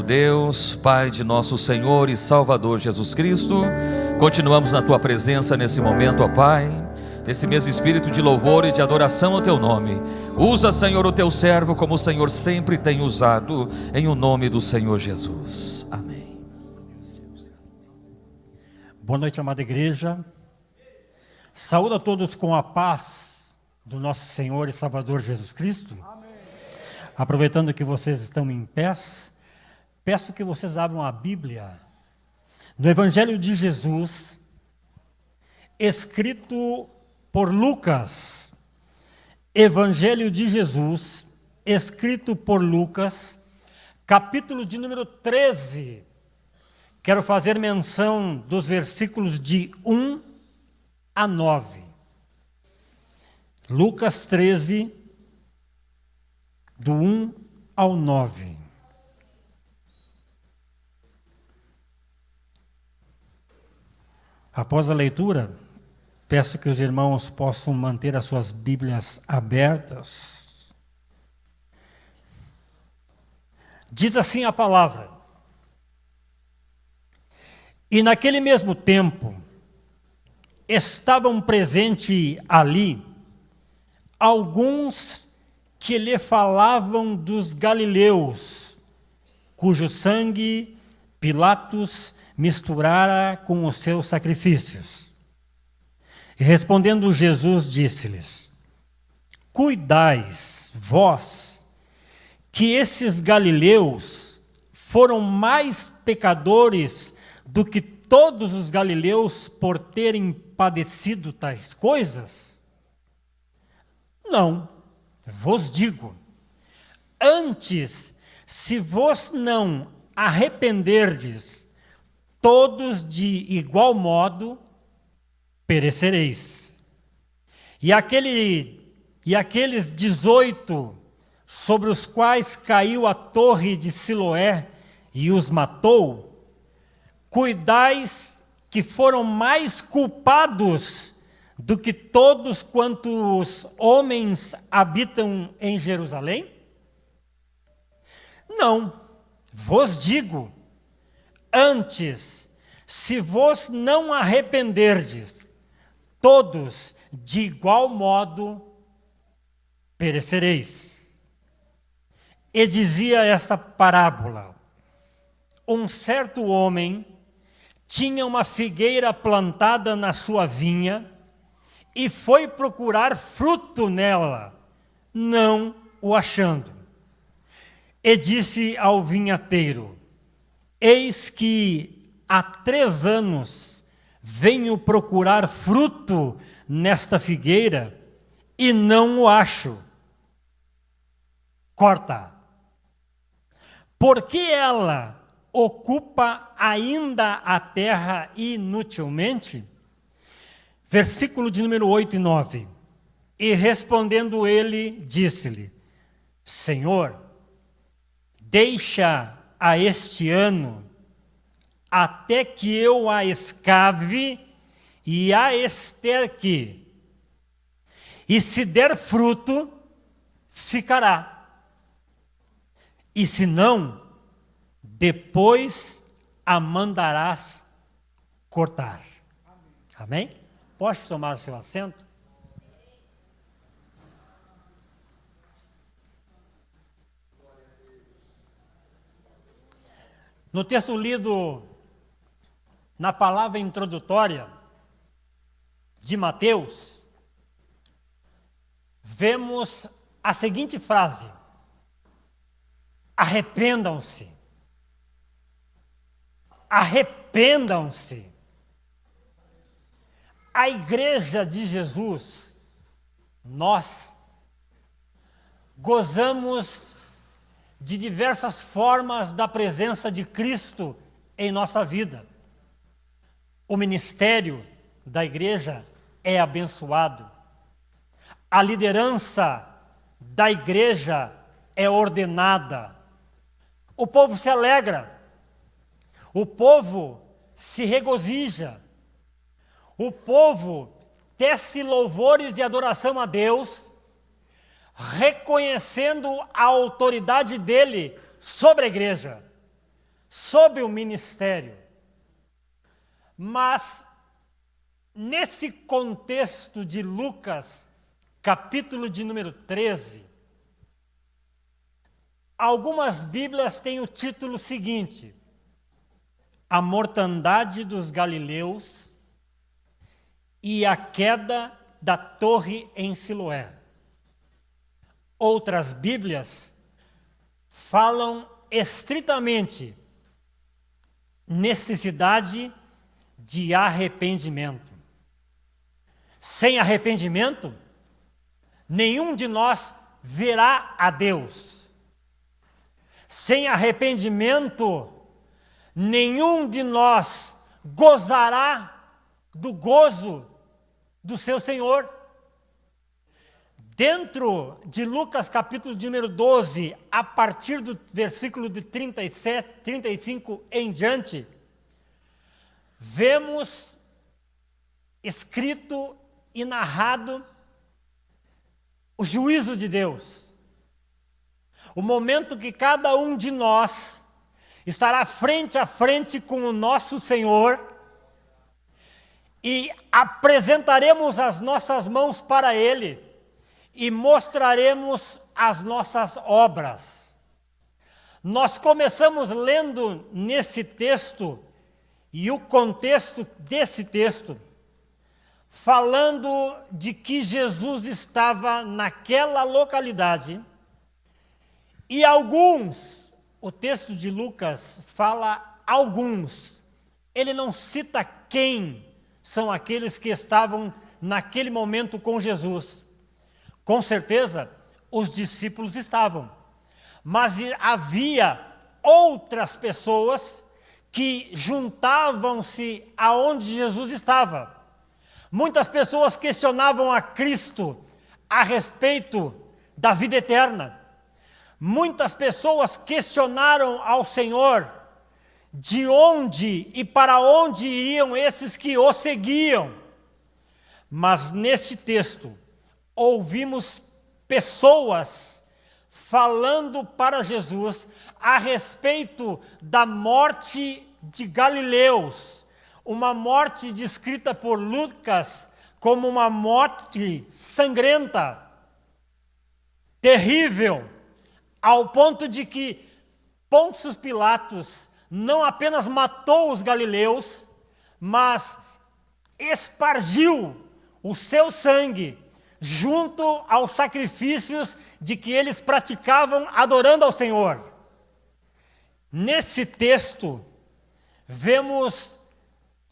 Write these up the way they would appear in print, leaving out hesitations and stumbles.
Deus, Pai de nosso Senhor e Salvador Jesus Cristo, continuamos na Tua presença nesse momento, ó Pai, nesse mesmo espírito de louvor e de adoração ao Teu nome. Usa, Senhor, o Teu servo como o Senhor sempre tem usado, em o nome do Senhor Jesus. Amém. Boa noite, amada igreja. Saúdo a todos com a paz do nosso Senhor e Salvador Jesus Cristo. Amém. Aproveitando que vocês estão em pés, peço que vocês abram a Bíblia no Evangelho de Jesus, escrito por Lucas. Evangelho de Jesus, escrito por Lucas, capítulo de número 13. Quero fazer menção dos versículos de 1 a 9. Lucas 13, do 1 ao 9. Após a leitura, peço que os irmãos possam manter as suas Bíblias abertas. Diz assim a palavra: E naquele mesmo tempo, estavam presentes ali alguns que lhe falavam dos galileus, cujo sangue Pilatos misturara com os seus sacrifícios. E respondendo Jesus, disse-lhes: Cuidais, vós, que esses galileus foram mais pecadores do que todos os galileus por terem padecido tais coisas? Não, vos digo. Antes, se vos não arrependerdes, todos de igual modo perecereis. E aqueles 18 sobre os quais caiu a torre de Siloé e os matou, cuidais que foram mais culpados do que todos quantos homens habitam em Jerusalém? Não, vos digo. Antes, se vos não arrependerdes, todos de igual modo perecereis. E dizia esta parábola: Um certo homem tinha uma figueira plantada na sua vinha e foi procurar fruto nela, não o achando. E disse ao vinhateiro: Eis que há 3 anos venho procurar fruto nesta figueira e não o acho. Corta. Porque ela ocupa ainda a terra inutilmente? Versículo de número 8 e 9. E respondendo ele, disse-lhe: Senhor, deixa a este ano, até que eu a escave e a esterque. E se der fruto, ficará. E se não, depois a mandarás cortar. Amém? Pode tomar o seu assento? No texto lido na palavra introdutória de Mateus, vemos a seguinte frase: arrependam-se. Arrependam-se. A igreja de Jesus, nós gozamos de diversas formas da presença de Cristo em nossa vida. O ministério da igreja é abençoado. A liderança da igreja é ordenada. O povo se alegra. O povo se regozija. O povo tece louvores de adoração a Deus, reconhecendo a autoridade dele sobre a igreja. sob o ministério. Mas, nesse contexto de Lucas, capítulo de número 13, algumas Bíblias têm o título seguinte: A mortandade dos galileus e a queda da torre em Siloé. Outras Bíblias falam estritamente necessidade de arrependimento. Sem arrependimento, nenhum de nós verá a Deus. Sem arrependimento, nenhum de nós gozará do gozo do seu Senhor. Dentro de Lucas capítulo de número 12, a partir do versículo de 37, 35 em diante, vemos escrito e narrado o juízo de Deus. O momento que cada um de nós estará frente a frente com o nosso Senhor e apresentaremos as nossas mãos para Ele e mostraremos as nossas obras. Nós começamos lendo nesse texto, e o contexto desse texto, falando de que Jesus estava naquela localidade, e alguns, o texto de Lucas fala alguns, ele não cita quem são aqueles que estavam naquele momento com Jesus. Com certeza, os discípulos estavam, mas havia outras pessoas que juntavam-se aonde Jesus estava. Muitas pessoas questionavam a Cristo a respeito da vida eterna. Muitas pessoas questionaram ao Senhor de onde e para onde iam esses que o seguiam. Mas neste texto, ouvimos pessoas falando para Jesus a respeito da morte de galileus, uma morte descrita por Lucas como uma morte sangrenta, terrível, ao ponto de que Pôncio Pilatos não apenas matou os galileus, mas espargiu o seu sangue junto aos sacrifícios de que eles praticavam adorando ao Senhor. Nesse texto, vemos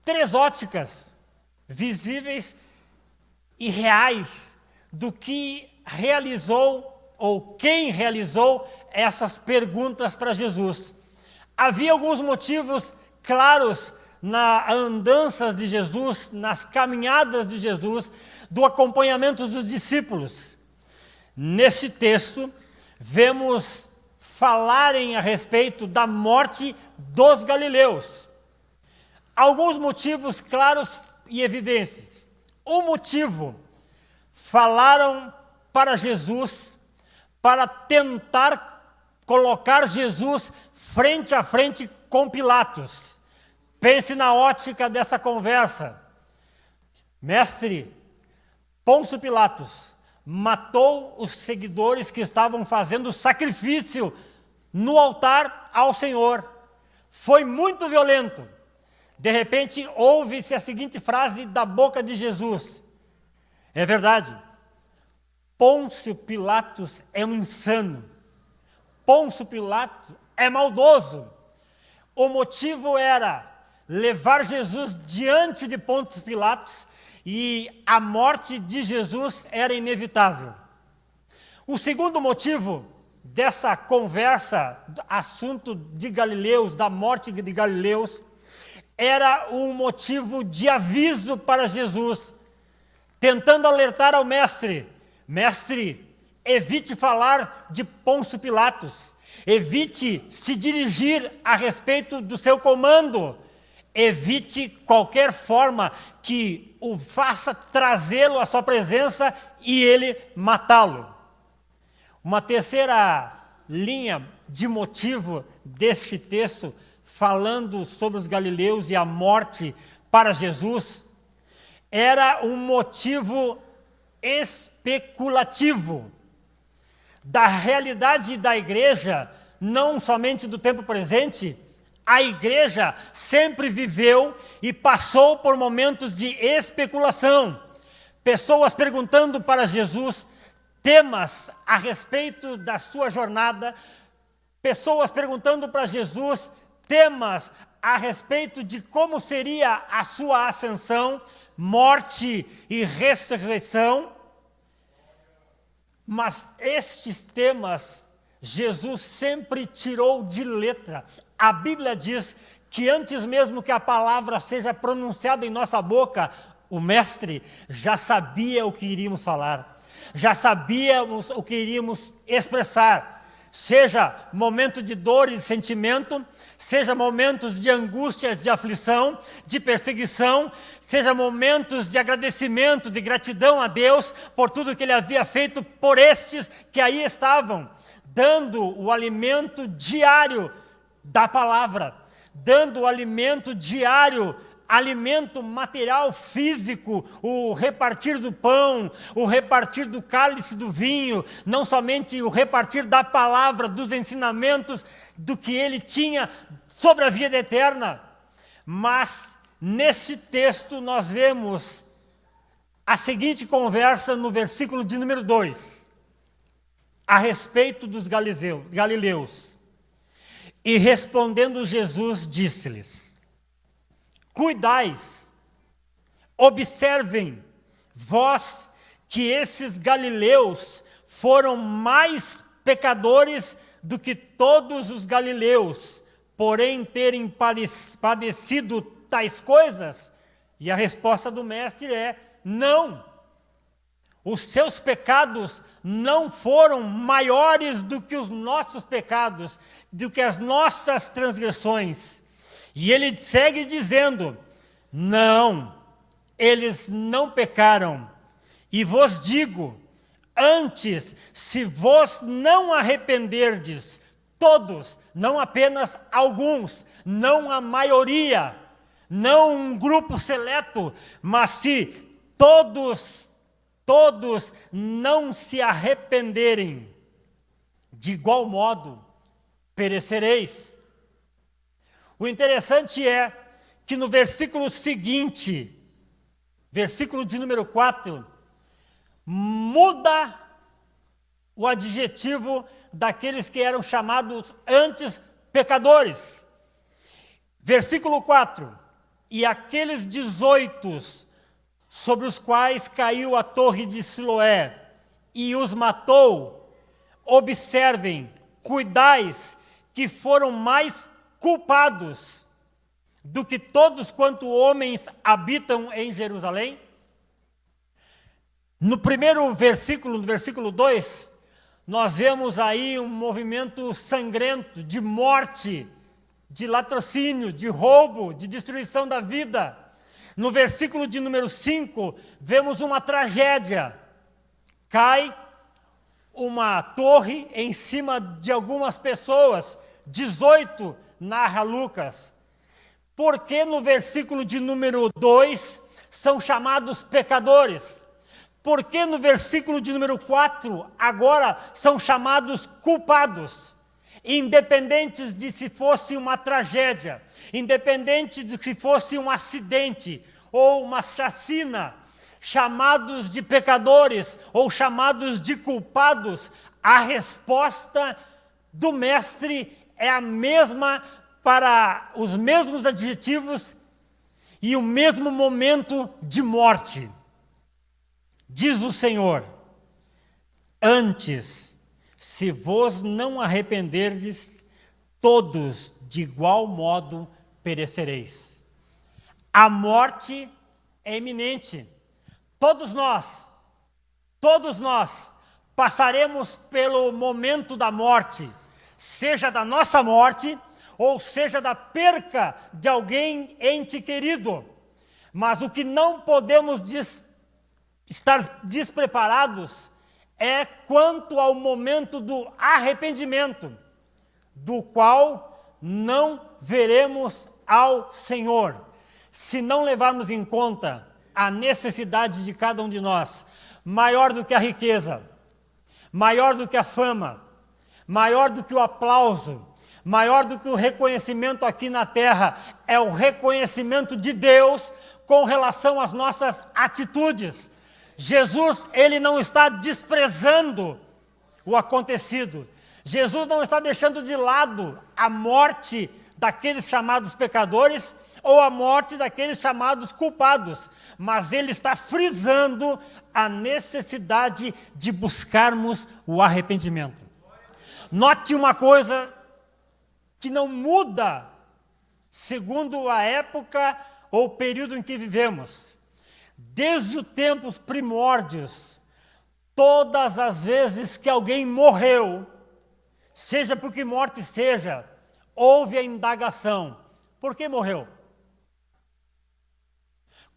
três óticas visíveis e reais do que realizou ou quem realizou essas perguntas para Jesus. Havia alguns motivos claros nas andanças de Jesus, nas caminhadas de Jesus, do acompanhamento dos discípulos. Nesse texto, vemos falarem a respeito da morte dos galileus. Alguns motivos claros e evidentes. O motivo, falaram para Jesus, para tentar colocar Jesus frente a frente com Pilatos. Pense na ótica dessa conversa. Mestre, Pôncio Pilatos matou os seguidores que estavam fazendo sacrifício no altar ao Senhor. Foi muito violento. De repente, ouve-se a seguinte frase da boca de Jesus. É verdade. Pôncio Pilatos é um insano. Pôncio Pilatos é maldoso. O motivo era levar Jesus diante de Pôncio Pilatos e a morte de Jesus era inevitável. O segundo motivo dessa conversa, assunto de Galileus, da morte de Galileus, era um motivo de aviso para Jesus, tentando alertar ao mestre: mestre, evite falar de Pôncio Pilatos, evite se dirigir a respeito do seu comando, evite qualquer forma que o faça trazê-lo à sua presença e ele matá-lo. Uma terceira linha de motivo deste texto falando sobre os galileus e a morte para Jesus, era um motivo especulativo da realidade da igreja, não somente do tempo presente. A igreja sempre viveu e passou por momentos de especulação. Pessoas perguntando para Jesus temas a respeito da sua jornada, pessoas perguntando para Jesus temas a respeito de como seria a sua ascensão, morte e ressurreição. Mas estes temas Jesus sempre tirou de letra. A Bíblia diz que antes mesmo que a palavra seja pronunciada em nossa boca, o Mestre já sabia o que iríamos falar, já sabíamos o que iríamos expressar. Seja momento de dor e de sentimento, seja momentos de angústia, de aflição, de perseguição, seja momentos de agradecimento, de gratidão a Deus por tudo que Ele havia feito por estes que aí estavam, dando o alimento diário da palavra, dando o alimento diário, alimento material, físico, o repartir do pão, o repartir do cálice do vinho, não somente o repartir da palavra, dos ensinamentos, do que ele tinha sobre a vida eterna. Mas, nesse texto, nós vemos a seguinte conversa no versículo de número 2, a respeito dos galileus. E respondendo Jesus, disse-lhes: cuidais, observem, vós, que esses galileus foram mais pecadores do que todos os galileus, porém terem padecido tais coisas? E a resposta do Mestre é: não. Os seus pecados não foram maiores do que os nossos pecados, do que as nossas transgressões. E ele segue dizendo: não, eles não pecaram. E vos digo, antes, se vos não arrependerdes, todos, não apenas alguns, não a maioria, não um grupo seleto, mas se todos não se arrependerem, de igual modo perecereis. O interessante é que no versículo seguinte, versículo de número 4, muda o adjetivo daqueles que eram chamados antes pecadores. Versículo 4: e aqueles 18 sobre os quais caiu a torre de Siloé e os matou, observem, cuidais, que foram mais culpados do que todos quanto homens habitam em Jerusalém? No primeiro versículo, no versículo 2, nós vemos aí um movimento sangrento de morte, de latrocínio, de roubo, de destruição da vida. No versículo de número 5, vemos uma tragédia. Cai uma torre em cima de algumas pessoas, 18, narra Lucas. Porque no versículo de número 2 são chamados pecadores? Porque no versículo de número 4 agora são chamados culpados? Independentes de se fosse uma tragédia, independente de se fosse um acidente ou uma chacina, chamados de pecadores ou chamados de culpados, a resposta do Mestre é a mesma, para os mesmos adjetivos e o mesmo momento de morte. Diz o Senhor: antes, se vos não arrependerdes, todos de igual modo perecereis. A morte é iminente. Todos nós passaremos pelo momento da morte, seja da nossa morte, ou seja da perca de alguém ente querido. Mas o que não podemos estar despreparados é quanto ao momento do arrependimento, do qual não veremos ao Senhor se não levarmos em conta a necessidade de cada um de nós, maior do que a riqueza, maior do que a fama, maior do que o aplauso, maior do que o reconhecimento aqui na terra, é o reconhecimento de Deus com relação às nossas atitudes. Jesus, ele não está desprezando o acontecido. Jesus não está deixando de lado a morte daqueles chamados pecadores ou a morte daqueles chamados culpados, mas ele está frisando a necessidade de buscarmos o arrependimento. Note uma coisa que não muda segundo a época ou o período em que vivemos. Desde os tempos primórdios, todas as vezes que alguém morreu, seja por que morte seja, houve a indagação: por que morreu?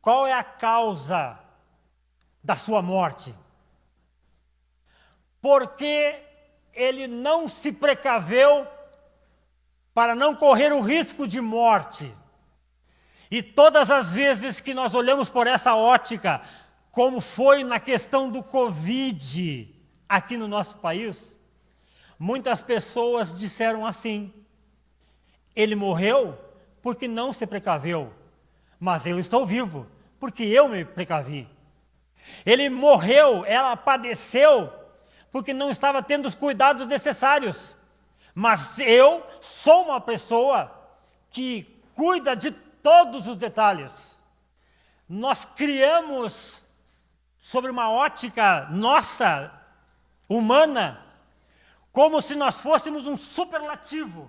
Qual é a causa da sua morte? Porque ele não se precaveu para não correr o risco de morte. E todas as vezes que nós olhamos por essa ótica, como foi na questão do Covid aqui no nosso país, muitas pessoas disseram assim: ele morreu porque não se precaveu, mas eu estou vivo porque eu me precavi. Ele morreu, ela padeceu porque não estava tendo os cuidados necessários, mas eu sou uma pessoa que cuida de todos os detalhes. Nós criamos, sobre uma ótica nossa, humana, como se nós fôssemos um superlativo,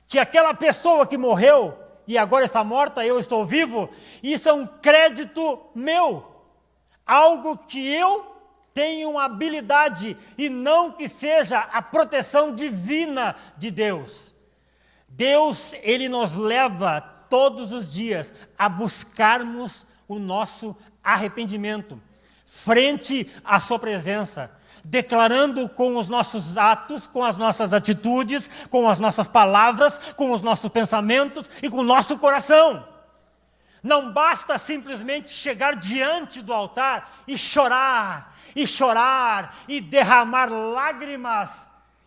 que aquela pessoa que morreu e agora está morta, eu estou vivo, isso é um crédito meu, algo que eu tenho uma habilidade e não que seja a proteção divina de Deus. Deus, ele nos leva todos os dias a buscarmos o nosso arrependimento frente à sua presença, declarando com os nossos atos, com as nossas atitudes, com as nossas palavras, com os nossos pensamentos e com o nosso coração. Não basta simplesmente chegar diante do altar e chorar, e derramar lágrimas,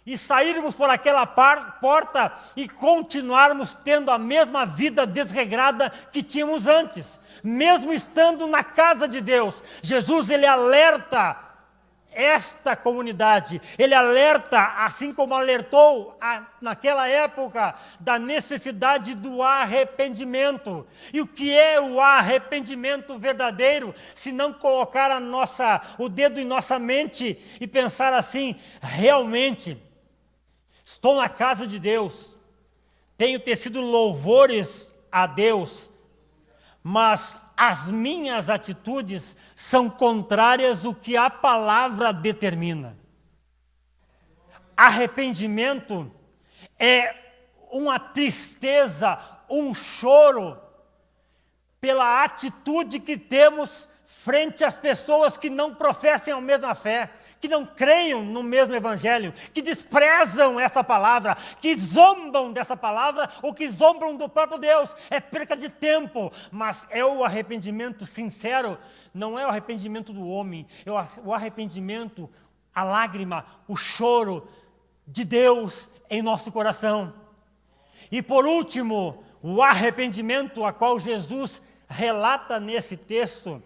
e sairmos por aquela porta e continuarmos tendo a mesma vida desregrada que tínhamos antes. Mesmo estando na casa de Deus, Jesus, ele alerta esta comunidade, ele alerta, assim como alertou naquela época, da necessidade do arrependimento. E o que é o arrependimento verdadeiro, se não colocar o dedo em nossa mente e pensar assim: realmente, estou na casa de Deus, tenho tecido louvores a Deus, mas as minhas atitudes são contrárias ao que a palavra determina. Arrependimento é uma tristeza, um choro pela atitude que temos frente às pessoas que não professem a mesma fé, que não creiam no mesmo evangelho, que desprezam essa palavra, que zombam dessa palavra ou que zombam do próprio Deus. É perca de tempo, mas é o arrependimento sincero, não é o arrependimento do homem, é o arrependimento, a lágrima, o choro de Deus em nosso coração. E por último, o arrependimento a qual Jesus relata nesse texto,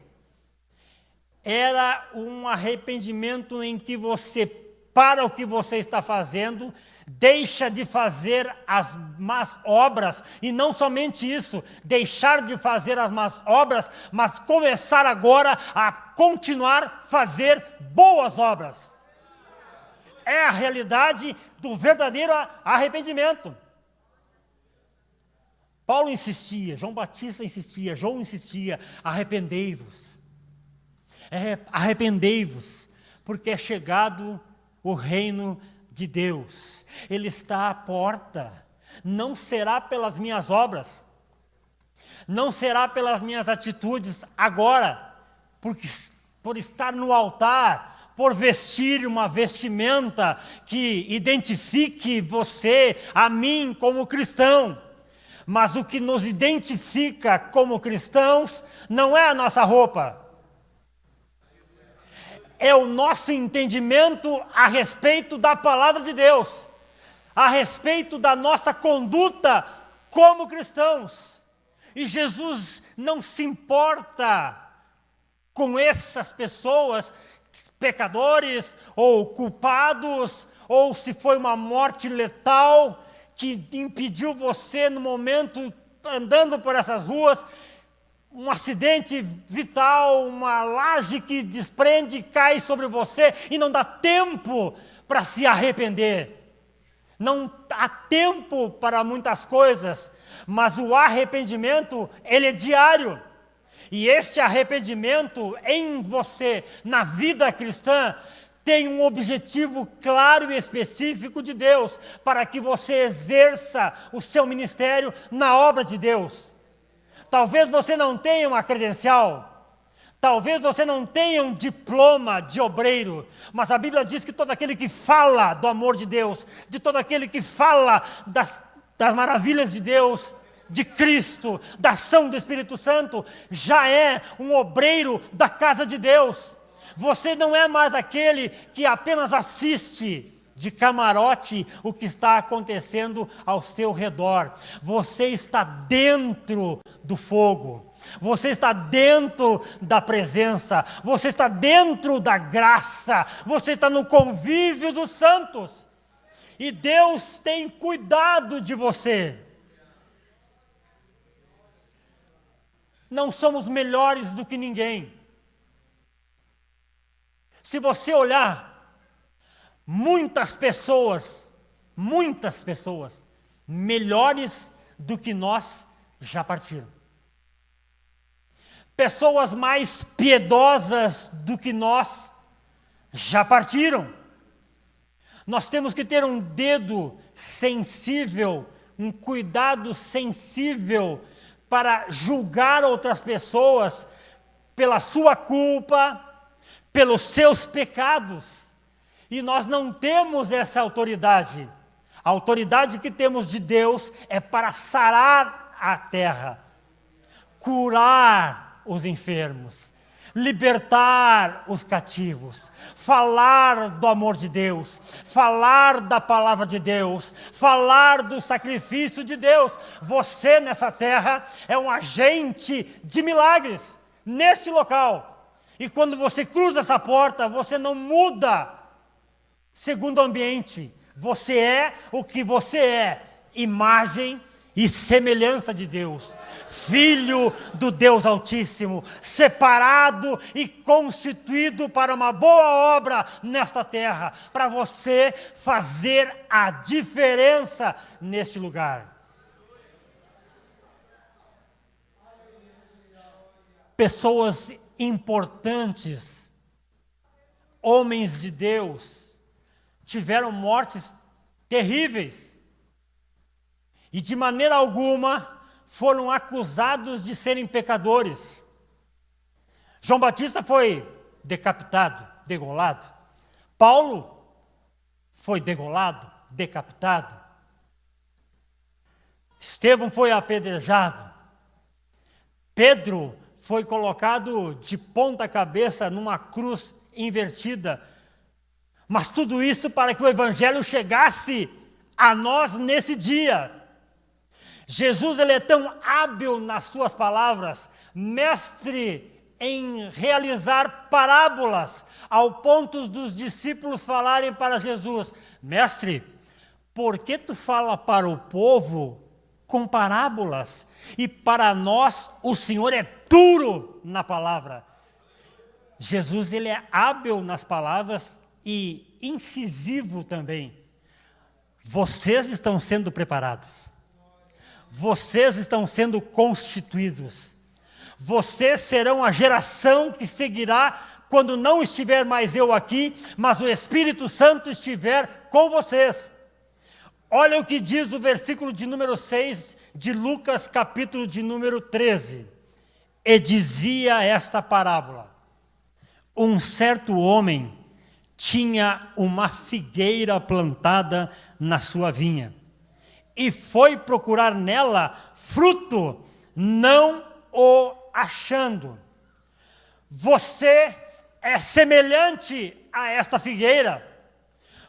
era um arrependimento em que você para o que você está fazendo, deixa de fazer as más obras, e não somente isso, deixar de fazer as más obras, mas começar agora a continuar fazer boas obras. É a realidade do verdadeiro arrependimento. Paulo insistia, João Batista insistia, João insistia: arrependei-vos. Arrependei-vos, porque é chegado o reino de Deus. Ele está à porta. Não será pelas minhas obras, não será pelas minhas atitudes agora, por estar no altar, por vestir uma vestimenta que identifique você, a mim, como cristão. Mas o que nos identifica como cristãos não é a nossa roupa. É o nosso entendimento a respeito da palavra de Deus, a respeito da nossa conduta como cristãos. E Jesus não se importa com essas pessoas, pecadores ou culpados, ou se foi uma morte letal que impediu você no momento, andando por essas ruas, um acidente vital, uma laje que desprende e cai sobre você e não dá tempo para se arrepender. Não há tempo para muitas coisas, mas o arrependimento, ele é diário. E este arrependimento em você, na vida cristã, tem um objetivo claro e específico de Deus, para que você exerça o seu ministério na obra de Deus. Talvez você não tenha uma credencial, talvez você não tenha um diploma de obreiro, mas a Bíblia diz que todo aquele que fala do amor de Deus, de todo aquele que fala das maravilhas de Deus, de Cristo, da ação do Espírito Santo, já é um obreiro da casa de Deus. Você não é mais aquele que apenas assiste de camarote o que está acontecendo ao seu redor. Você está dentro do fogo. Você está dentro da presença. Você está dentro da graça. Você está no convívio dos santos. E Deus tem cuidado de você. Não somos melhores do que ninguém. Se você olhar, muitas pessoas melhores do que nós já partiram. Pessoas mais piedosas do que nós já partiram. Nós temos que ter um dedo sensível, um cuidado sensível para julgar outras pessoas pela sua culpa, pelos seus pecados. E nós não temos essa autoridade. A autoridade que temos de Deus é para sarar a terra, curar os enfermos, libertar os cativos, falar do amor de Deus, falar da palavra de Deus, falar do sacrifício de Deus. Você nessa terra é um agente de milagres neste local. E quando você cruza essa porta, você não muda segundo o ambiente. Você é o que você é, imagem e semelhança de Deus. Filho do Deus Altíssimo, separado e constituído para uma boa obra nesta terra, para você fazer a diferença neste lugar. Pessoas importantes, homens de Deus, tiveram mortes terríveis e de maneira alguma foram acusados de serem pecadores. João Batista foi decapitado, degolado. Paulo foi degolado, decapitado. Estevão foi apedrejado. Pedro foi colocado de ponta cabeça numa cruz invertida. Mas tudo isso para que o Evangelho chegasse a nós nesse dia. Jesus, ele é tão hábil nas suas palavras, mestre em realizar parábolas, ao ponto dos discípulos falarem para Jesus: mestre, por que tu fala para o povo com parábolas? E para nós o Senhor é duro na palavra. Jesus, ele é hábil nas palavras e incisivo também. Vocês estão sendo preparados. Vocês estão sendo constituídos. Vocês serão a geração que seguirá quando não estiver mais eu aqui, mas o Espírito Santo estiver com vocês. Olha o que diz o versículo de número 6 de Lucas, capítulo de número 13. E dizia esta parábola: um certo homem tinha uma figueira plantada na sua vinha, e foi procurar nela fruto, não o achando. Você é semelhante a esta figueira.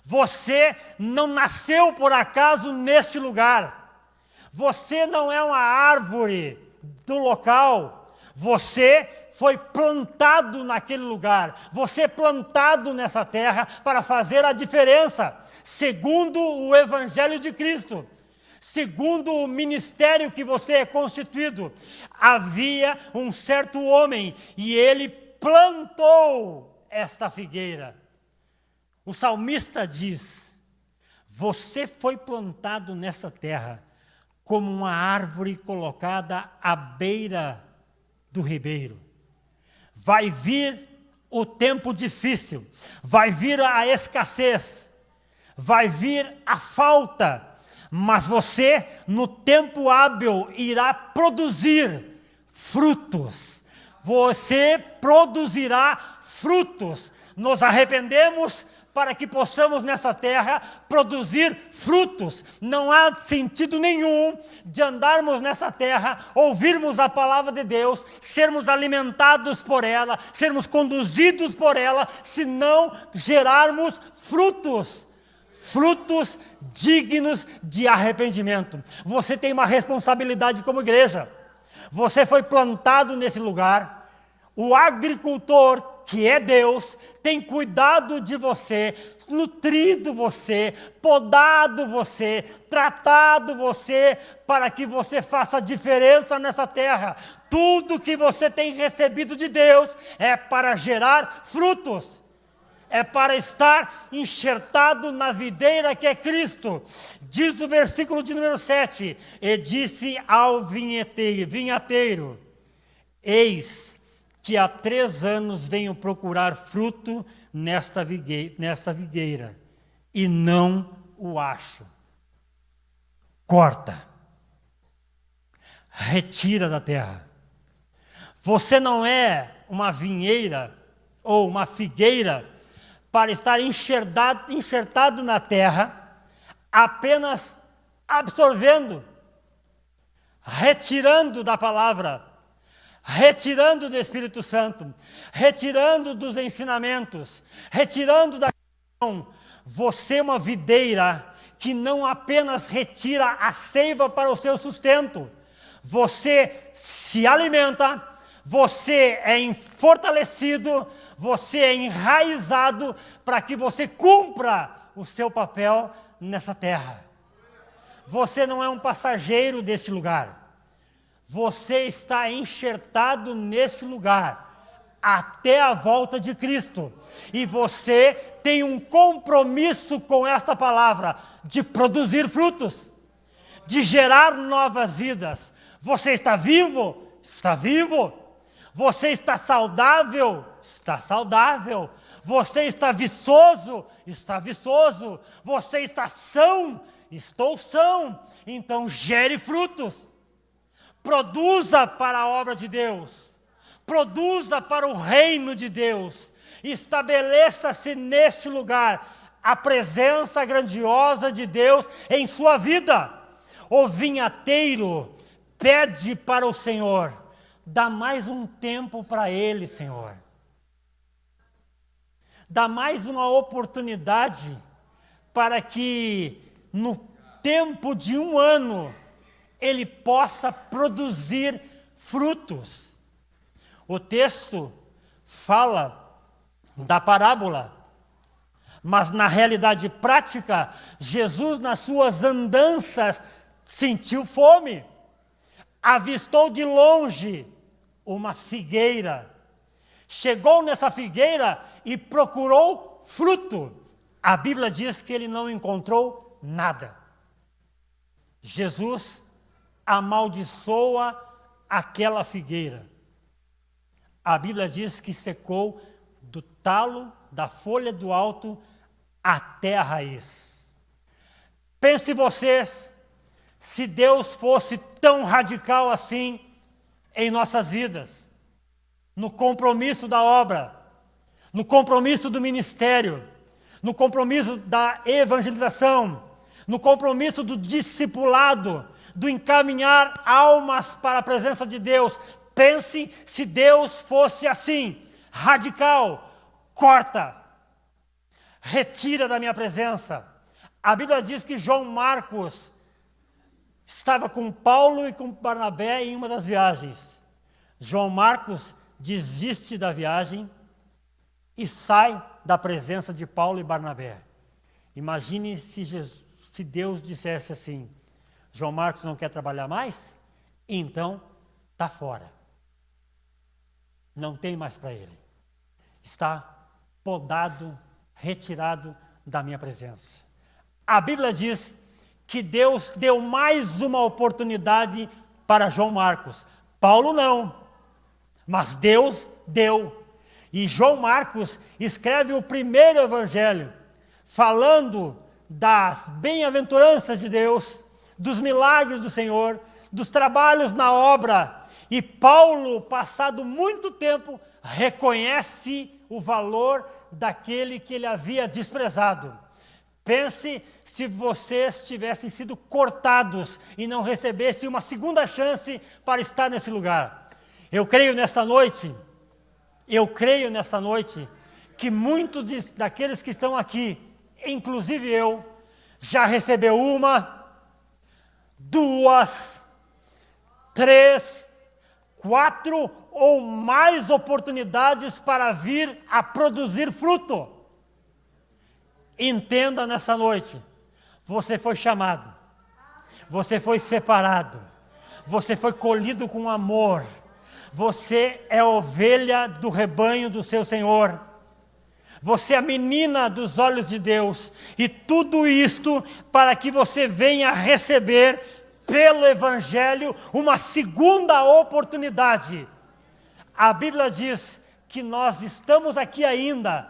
Você não nasceu por acaso neste lugar. Você não é uma árvore do local. Você foi plantado naquele lugar. Você é plantado nessa terra para fazer a diferença, segundo o Evangelho de Cristo. Segundo o ministério que você é constituído, havia um certo homem e ele plantou esta figueira. O salmista diz: você foi plantado nessa terra como uma árvore colocada à beira do ribeiro. Vai vir o tempo difícil, vai vir a escassez, vai vir a falta, mas você, no tempo hábil, irá produzir frutos. Você produzirá frutos. Nos arrependemos para que possamos nessa terra produzir frutos. Não há sentido nenhum de andarmos nessa terra, ouvirmos a palavra de Deus, sermos alimentados por ela, sermos conduzidos por ela, se não gerarmos frutos. Frutos dignos de arrependimento. Você tem uma responsabilidade como igreja. Você foi plantado nesse lugar. O agricultor, que é Deus, tem cuidado de você, nutrido você, podado você, tratado você, para que você faça diferença nessa terra. Tudo que você tem recebido de Deus é para gerar frutos. É para estar enxertado na videira que é Cristo. Diz o versículo de número 7, e disse ao vinhateiro, eis que há 3 anos venho procurar fruto nesta videira, e não o acho. Corta. Retira da terra. Você não é uma vinheira ou uma figueira para estar enxertado na terra, apenas absorvendo, retirando da palavra, retirando do Espírito Santo, retirando dos ensinamentos, retirando da comunhão. Você é uma videira que não apenas retira a seiva para o seu sustento, você se alimenta, você é fortalecido, você é enraizado para que você cumpra o seu papel nessa terra. Você não é um passageiro deste lugar. Você está enxertado neste lugar até a volta de Cristo. E você tem um compromisso com esta palavra de produzir frutos, de gerar novas vidas. Você está vivo? Está vivo. Você está saudável? Está saudável. Você está viçoso? Está viçoso. Você está são? Estou são. Então gere frutos. Produza para a obra de Deus. Produza para o reino de Deus. Estabeleça-se neste lugar a presença grandiosa de Deus em sua vida. O vinhateiro pede para o Senhor: dá mais um tempo para ele, Senhor. Dá mais uma oportunidade para que no tempo de 1 ano ele possa produzir frutos. O texto fala da parábola, mas na realidade prática, Jesus nas suas andanças sentiu fome. Avistou de longe uma figueira. Chegou nessa figueira e procurou fruto. A Bíblia diz que ele não encontrou nada. Jesus amaldiçoa aquela figueira. A Bíblia diz que secou do talo, da folha do alto, até a raiz. Pense vocês, se Deus fosse tão radical assim em nossas vidas, no compromisso da obra, no compromisso do ministério, no compromisso da evangelização, no compromisso do discipulado, do encaminhar almas para a presença de Deus. Pense se Deus fosse assim, radical, corta, retira da minha presença. A Bíblia diz que João Marcos estava com Paulo e com Barnabé em uma das viagens. João Marcos desiste da viagem e sai da presença de Paulo e Barnabé. Imagine se Deus dissesse assim: João Marcos não quer trabalhar mais? Então está fora. Não tem mais para ele. Está podado, retirado da minha presença. A Bíblia diz que Deus deu mais uma oportunidade para João Marcos. Paulo não, mas Deus deu. E João Marcos escreve o primeiro evangelho, falando das bem-aventuranças de Deus, dos milagres do Senhor, dos trabalhos na obra. E Paulo, passado muito tempo, reconhece o valor daquele que ele havia desprezado. Pense se vocês tivessem sido cortados e não recebessem uma segunda chance para estar nesse lugar. Eu creio nesta noite que muitos daqueles que estão aqui, inclusive eu, já recebeu 1, 2, 3, 4 ou mais oportunidades para vir a produzir fruto. Entenda nessa noite, você foi chamado, você foi separado, você foi colhido com amor, você é ovelha do rebanho do seu Senhor, você é a menina dos olhos de Deus, e tudo isto para que você venha receber pelo Evangelho uma segunda oportunidade. A Bíblia diz que nós estamos aqui ainda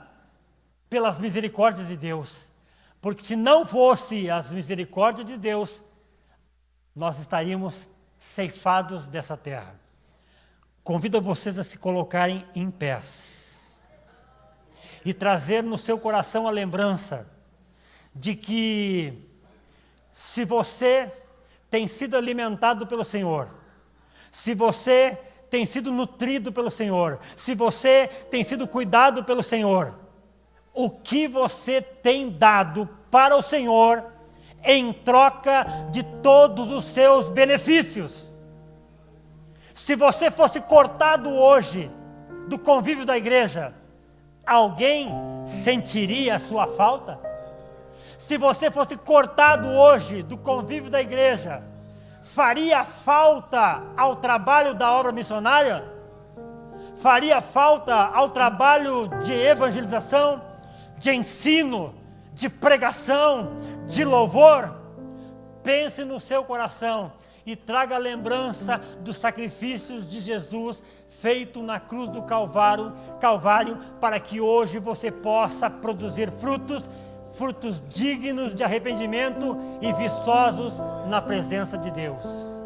pelas misericórdias de Deus, porque se não fosse as misericórdias de Deus, nós estaríamos ceifados dessa terra. Convido vocês a se colocarem em pés e trazer no seu coração a lembrança de que se você tem sido alimentado pelo Senhor, se você tem sido nutrido pelo Senhor, se você tem sido cuidado pelo Senhor, o que você tem dado para o Senhor em troca de todos os seus benefícios? Se você fosse cortado hoje do convívio da igreja, alguém sentiria a sua falta? Se você fosse cortado hoje do convívio da igreja, faria falta ao trabalho da obra missionária? Faria falta ao trabalho de evangelização, de ensino, de pregação, de louvor? Pense no seu coração e traga a lembrança dos sacrifícios de Jesus feito na cruz do Calvário, para que hoje você possa produzir frutos dignos de arrependimento e viçosos na presença de Deus.